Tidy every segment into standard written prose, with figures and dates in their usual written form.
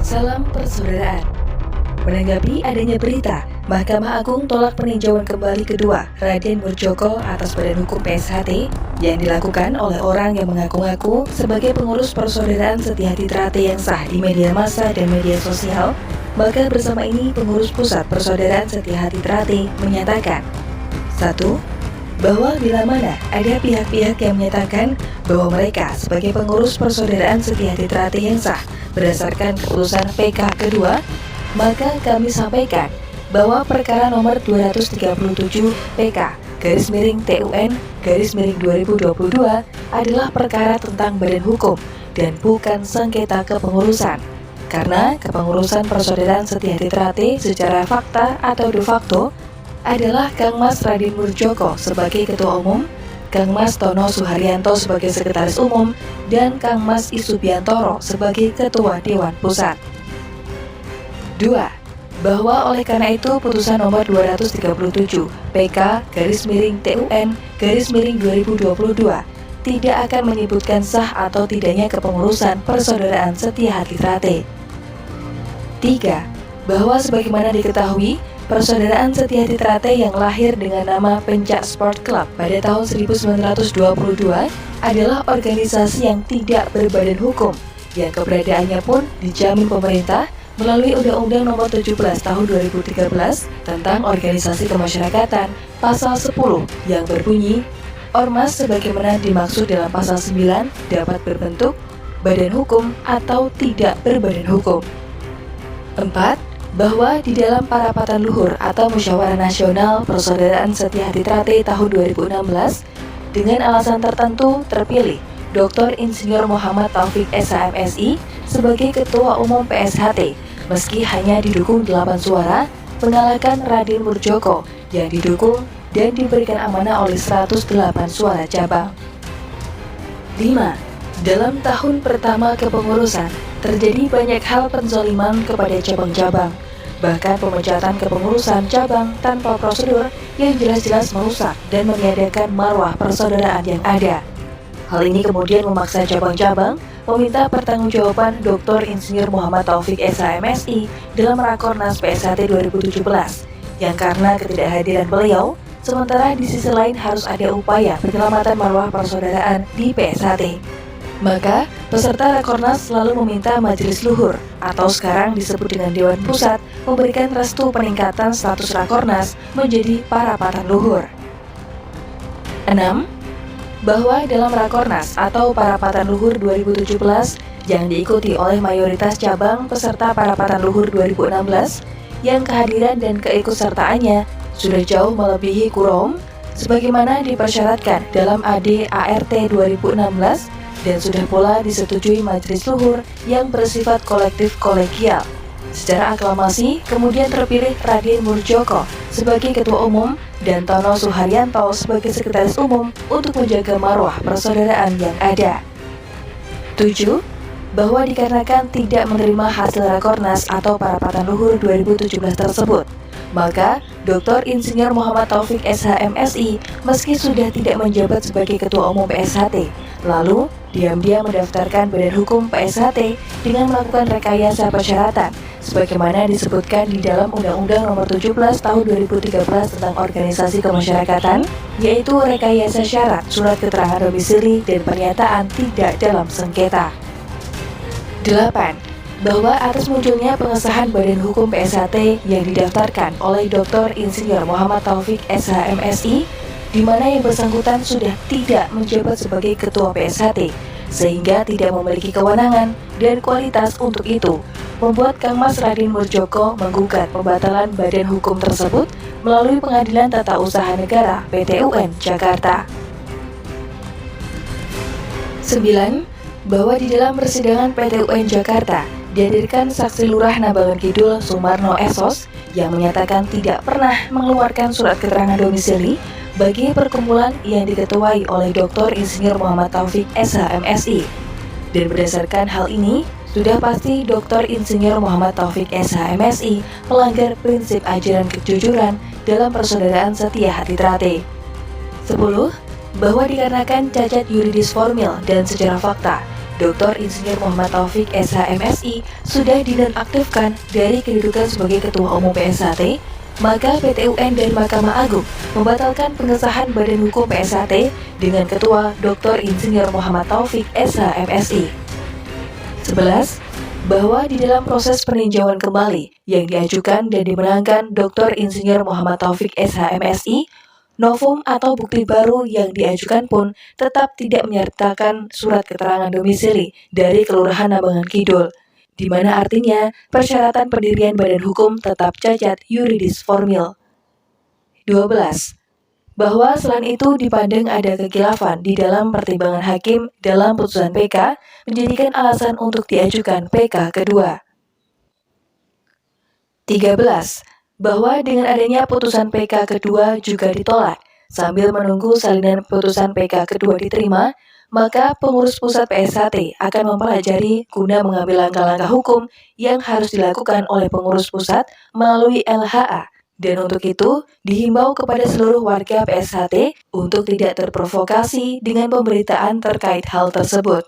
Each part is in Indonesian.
Salam persaudaraan. Menanggapi adanya berita, Mahkamah Agung tolak peninjauan kembali kedua Raden Murdjoko atas badan hukum PSHT yang dilakukan oleh orang yang mengaku-ngaku sebagai pengurus persaudaraan Setia-Hati Trate yang sah di media massa dan media sosial. Maka bersama ini pengurus pusat persaudaraan Setia-Hati Trate menyatakan 1. Bahwa bila mana ada pihak-pihak yang menyatakan bahwa mereka sebagai pengurus persaudaraan Setia-Hati Trate yang sah berdasarkan keputusan PK kedua, maka kami sampaikan bahwa perkara nomor 237 PK/TUN/2022 adalah perkara tentang badan hukum dan bukan sengketa kepengurusan. Karena kepengurusan persaudaraan Setia-Hati Trate secara fakta atau de facto adalah Kang Mas Raden Murdjoko sebagai Ketua Umum, Kang Mas Tono Suharyanto sebagai Sekretaris Umum, dan Kang Mas Isubiantoro sebagai Ketua Dewan Pusat. 2. Bahwa oleh karena itu putusan nomor 237 PK/TUN/2022 tidak akan menyebutkan sah atau tidaknya kepengurusan persaudaraan Setia-Hati Trate. 3. Bahwa sebagaimana diketahui, persaudaraan Setia-Hati Trate yang lahir dengan nama Pencak Sport Club pada tahun 1922 adalah organisasi yang tidak berbadan hukum, yang keberadaannya pun dijamin pemerintah melalui Undang-Undang Nomor 17 Tahun 2013 tentang Organisasi Kemasyarakatan Pasal 10 yang berbunyi, Ormas sebagaimana dimaksud dalam Pasal 9 dapat berbentuk badan hukum atau tidak berbadan hukum. 4. Bahwa di dalam Parapatan Luhur atau Musyawarah Nasional Persaudaraan Setia-Hati Trate tahun 2016 dengan alasan tertentu terpilih Dr. Insinyur Muhammad Taufik SHMSI sebagai Ketua Umum PSHT meski hanya didukung 8 suara mengalahkan Raden Murdjoko yang didukung dan diberikan amanah oleh 108 suara cabang. 5. Dalam tahun pertama kepengurusan terjadi banyak hal penzaliman kepada cabang-cabang, bahkan pemecatan kepengurusan cabang tanpa prosedur yang jelas-jelas merusak dan meniadakan marwah persaudaraan yang ada. Hal ini kemudian memaksa cabang-cabang meminta pertanggungjawaban Dr. Insinyur Muhammad Taufik SHMSI dalam Rakornas PSHT 2017 yang karena ketidakhadiran beliau, sementara di sisi lain harus ada upaya penyelamatan marwah persaudaraan di PSHT. Maka, peserta Rakornas selalu meminta Majelis Luhur atau sekarang disebut dengan Dewan Pusat memberikan restu peningkatan status Rakornas menjadi Parapatan Luhur. 6. Bahwa dalam Rakornas atau Parapatan Luhur 2017 yang diikuti oleh mayoritas cabang peserta Parapatan Luhur 2016 yang kehadiran dan keikutsertaannya sudah jauh melebihi quorum sebagaimana dipersyaratkan dalam AD/ART 2016 dan sudah pula disetujui Majelis Luhur yang bersifat kolektif kolegial. Secara aklamasi, kemudian terpilih Raden Murdjoko sebagai Ketua Umum dan Tono Suharyanto sebagai Sekretaris Umum untuk menjaga marwah persaudaraan yang ada. 7. Bahwa dikarenakan tidak menerima hasil Rakornas atau Parapatan Luhur 2017 tersebut, maka Dr. Insinyur Muhammad Taufik SHMSI meski sudah tidak menjabat sebagai Ketua Umum PSHT, lalu diam-diam mendaftarkan badan hukum PSHT dengan melakukan rekayasa persyaratan sebagaimana disebutkan di dalam Undang-Undang Nomor 17 Tahun 2013 tentang Organisasi Kemasyarakatan, yaitu rekayasa syarat surat keterangan domisili dan pernyataan tidak dalam sengketa. 8. Bahwa atas munculnya pengesahan badan hukum PSHT yang didaftarkan oleh Dr. Insinyur Muhammad Taufik SHMSI, di mana yang bersangkutan sudah tidak menjabat sebagai Ketua PSHT, sehingga tidak memiliki kewenangan dan kualitas untuk itu, membuat Kang Mas Raden Murdjoko menggugat pembatalan badan hukum tersebut melalui Pengadilan Tata Usaha Negara PT UN Jakarta. 9. Bahwa di dalam persidangan PT UN Jakarta dihadirkan saksi Lurah Nambangan Kidul Sumarno Esos yang menyatakan tidak pernah mengeluarkan surat keterangan domisili bagi perkumpulan yang diketuai oleh Dr. Insinyur Muhammad Taufik SHMSI. Dan berdasarkan hal ini, sudah pasti Dr. Insinyur Muhammad Taufik SHMSI melanggar prinsip ajaran kejujuran dalam persaudaraan Setia-Hati Trate. 10. Bahwa dikarenakan cacat yuridis formil dan secara fakta, Dr. Insinyur Muhammad Taufik SH.MSI sudah dinonaktifkan dari kedudukan sebagai Ketua Umum PSHT, maka PT UN dan Mahkamah Agung membatalkan pengesahan Badan Hukum PSHT dengan Ketua Dr. Insinyur Muhammad Taufik SH.MSI. 11. Bahwa di dalam proses peninjauan kembali yang diajukan dan dimenangkan Dr. Insinyur Muhammad Taufik SH.MSI, novum atau bukti baru yang diajukan pun tetap tidak menyertakan surat keterangan domisili dari Kelurahan Nambangan Kidul, di mana artinya persyaratan pendirian badan hukum tetap cacat yuridis formil. 12. Bahwa selain itu dipandang ada kekhilafan di dalam pertimbangan hakim dalam putusan PK menjadikan alasan untuk diajukan PK kedua. 13. Bahwa dengan adanya putusan PK kedua juga ditolak, sambil menunggu salinan putusan PK kedua diterima, maka pengurus pusat PSHT akan mempelajari guna mengambil langkah-langkah hukum yang harus dilakukan oleh pengurus pusat melalui LHA. Dan untuk itu, dihimbau kepada seluruh warga PSHT untuk tidak terprovokasi dengan pemberitaan terkait hal tersebut.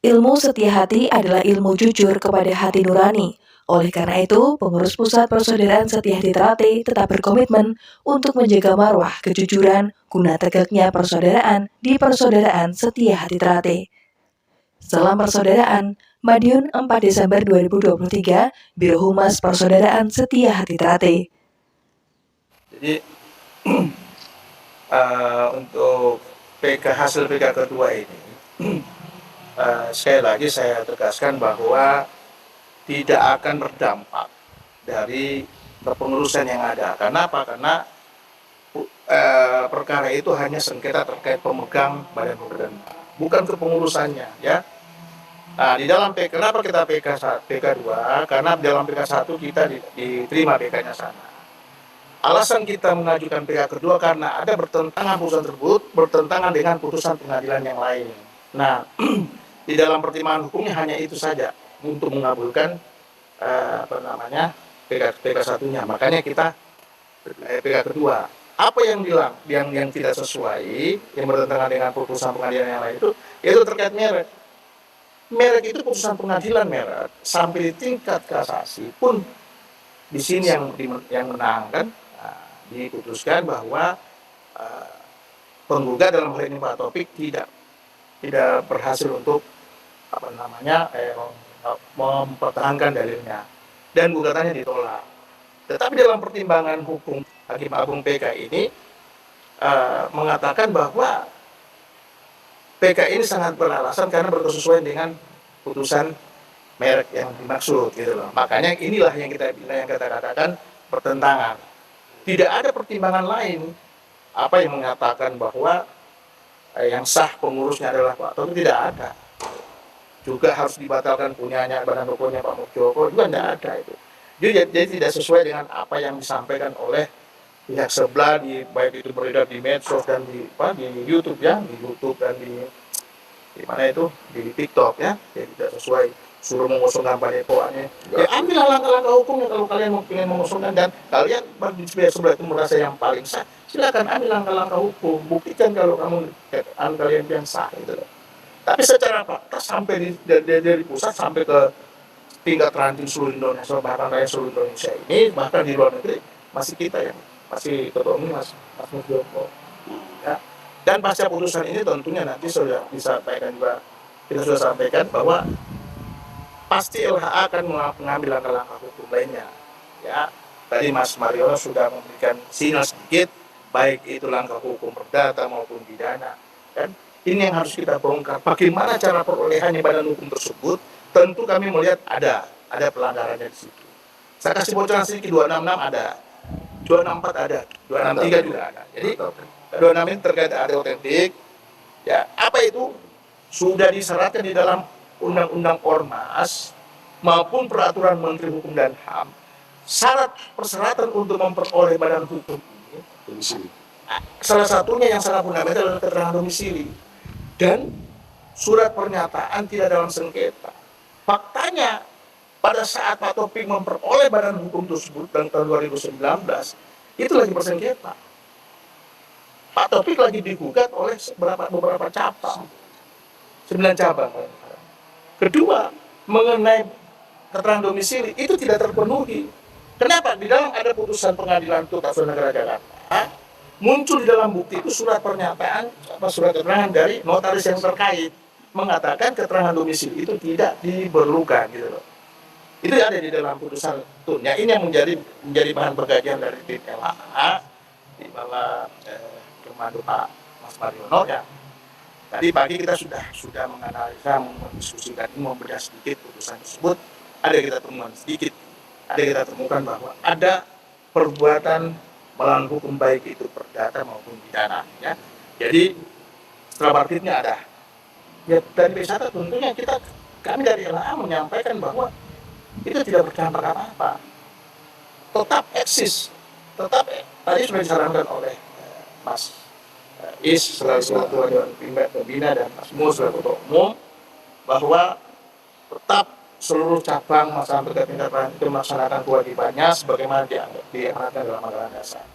Ilmu setia hati adalah ilmu jujur kepada hati nurani. Oleh karena itu, pengurus pusat Persaudaraan Setia Hati Ternate tetap berkomitmen untuk menjaga marwah kejujuran guna tegaknya persaudaraan di Persaudaraan Setia Hati Ternate. Salam persaudaraan, Madiun 4 Desember 2023, Biro Humas Persaudaraan Setia Hati Ternate. Jadi untuk hasil PK kedua ini, sekali lagi saya tegaskan bahwa tidak akan berdampak dari kepengurusan yang ada. Karena apa? Karena perkara itu hanya sengketa terkait pemegang badan hukum, bukan kepengurusannya, ya. Nah, di dalam PK, kenapa kita PK 2? Karena di dalam PK 1 kita diterima PK-nya sana. Alasan kita mengajukan PK kedua karena ada bertentangan putusan tersebut, bertentangan dengan putusan pengadilan yang lain. Nah, di dalam pertimbangan hukumnya hanya itu saja untuk mengabulkan PK satunya. Makanya kita PK kedua. Apa yang yang tidak sesuai, yang bertentangan dengan putusan pengadilan yang lain itu terkait merek. Merek itu putusan pengadilan merek sampai di tingkat kasasi pun di sini yang menang kan, diputuskan bahwa penggugat dalam hal ini Pak Taufik tidak berhasil untuk mempertahankan dalilnya dan gugatannya ditolak. Tetapi dalam pertimbangan hukum Hakim Agung PK ini mengatakan bahwa PK ini sangat beralasan karena berkesesuaian dengan putusan merek yang dimaksud, gitu loh. Makanya inilah yang kita katakan pertentangan. Tidak ada pertimbangan lain apa yang mengatakan bahwa yang sah pengurusnya adalah Pak Taufik, tidak ada. Juga harus dibatalkan punyanya badan hukumnya Pak Mukyoko, juga tidak ada itu. Jadi tidak sesuai dengan apa yang disampaikan oleh pihak sebelah, baik itu beredar di medsos dan di YouTube, ya, di YouTube dan di mana itu di TikTok, ya. Jadi tidak sesuai, suruh mengosongkan padepokannya. Ya, ambil langkah-langkah hukumnya kalau kalian ingin mengosongkan, dan kalian di pihak sebelah itu merasa yang paling sah, silakan ambil langkah-langkah hukum, buktikan kalau kalian yang sah, gitu. Tapi secara fakta sampai dari pusat sampai ke tingkat ranting seluruh Indonesia, bahkan raya seluruh Indonesia ini, bahkan di luar negeri masih kita yang masih ketua umum Mas Mukyoko, ya. Dan pasca putusan ini tentunya nanti sudah disampaikan juga, kita sudah sampaikan bahwa pasti LHA akan mengambil langkah-langkah hukum lainnya, ya. Tadi Mas Mariono sudah memberikan sinyal sedikit, baik itu langkah hukum perdata maupun pidana, kan. Ini yang harus kita bongkar. Bagaimana cara perolehannya badan hukum tersebut? Tentu kami melihat ada pelanggarannya di situ. Saya kasih bocoran sedikit, 266 ada, 264 ada, 263 juga ada. Jadi 26 ini terkait ada otentik. Ya, apa itu? Sudah disyaratkan di dalam Undang-Undang Ormas maupun Peraturan Menteri Hukum dan HAM. Persyaratan untuk memperoleh badan hukum ini domisili. Salah satunya yang sangat fundamental adalah keterangan domisili dan surat pernyataan tidak dalam sengketa. Faktanya pada saat Pak Taufik memperoleh badan hukum tersebut tahun 2019, itu lagi bersengketa. Pak Taufik lagi digugat oleh beberapa cabang. 9 cabang. Kedua, mengenai keterangan domisili itu tidak terpenuhi. Kenapa? Di dalam ada putusan pengadilan tata usaha negara Jakarta, muncul di dalam bukti itu surat pernyataan surat keterangan dari notaris yang terkait mengatakan keterangan domisili itu tidak diperlukan gitu loh. Itu ada di dalam putusan itu. Ya, ini yang menjadi bahan perkajian dari tim LHA di bawah komando Pak Mas Mariono ya. Tadi pagi kita sudah menganalisa, mendiskusikan, membedah sedikit putusan tersebut. Ada kita temukan sedikit, ada kita temukan bahwa ada perbuatan melawan hukum baik itu perdata maupun pidana. Ya. Jadi setelah partitnya ada. Ya dari B1 tentunya kami dari LHA menyampaikan bahwa itu tidak berdampak apa-apa, tetap eksis, tadi sudah disarankan oleh Mas Is selaku Ketua Dewan Pembina dan Mas Mu selaku Ketua Umum bahwa tetap seluruh cabang sampai ke tingkat itu melaksanakan kewajibannya sebagaimana diamanatkan dalam Anggaran Dasar.